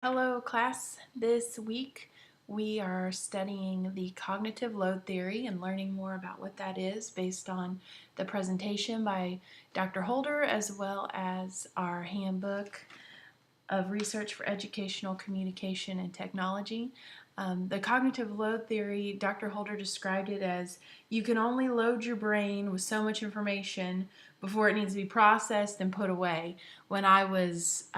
Hello class. This week we are studying the cognitive load theory and learning more about what that is based on the presentation by Dr. Holder as well as our handbook of Research for Educational Communication and Technology. The cognitive load theory, Dr. Holder described it as you can only load your brain with so much information before it needs to be processed and put away. When I was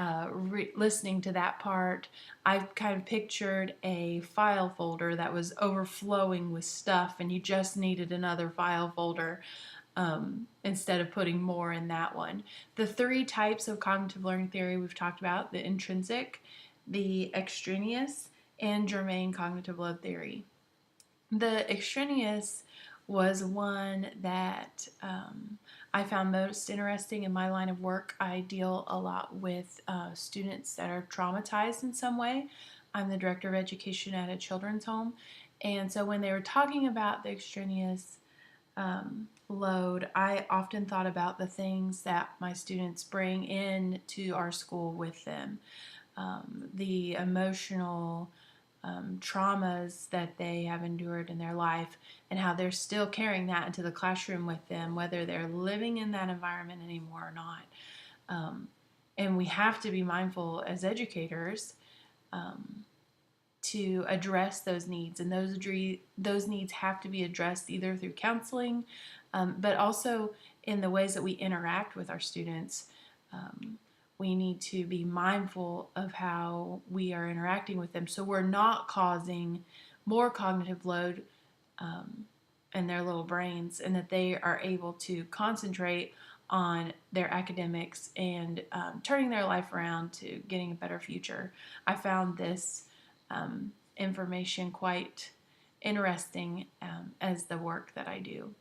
listening to that part, I kind of pictured a file folder that was overflowing with stuff and you just needed another file folder. Instead of putting more in that one. The three types of cognitive learning theory we've talked about: the intrinsic, the extraneous, and germane cognitive load theory. The extraneous was one that I found most interesting in my line of work. I deal a lot with students that are traumatized in some way. I'm the director of education at a children's home, and so when they were talking about the extraneous load, I often thought about the things that my students bring in to our school with them, the emotional traumas that they have endured in their life, and how they're still carrying that into the classroom with them, whether they're living in that environment anymore or not. And we have to be mindful as educators to address those needs, and those needs have to be addressed either through counseling, but also in the ways that we interact with our students. We need to be mindful of how we are interacting with them so we're not causing more cognitive load in their little brains, and that they are able to concentrate on their academics and turning their life around to getting a better future. I found this information quite interesting as the work that I do.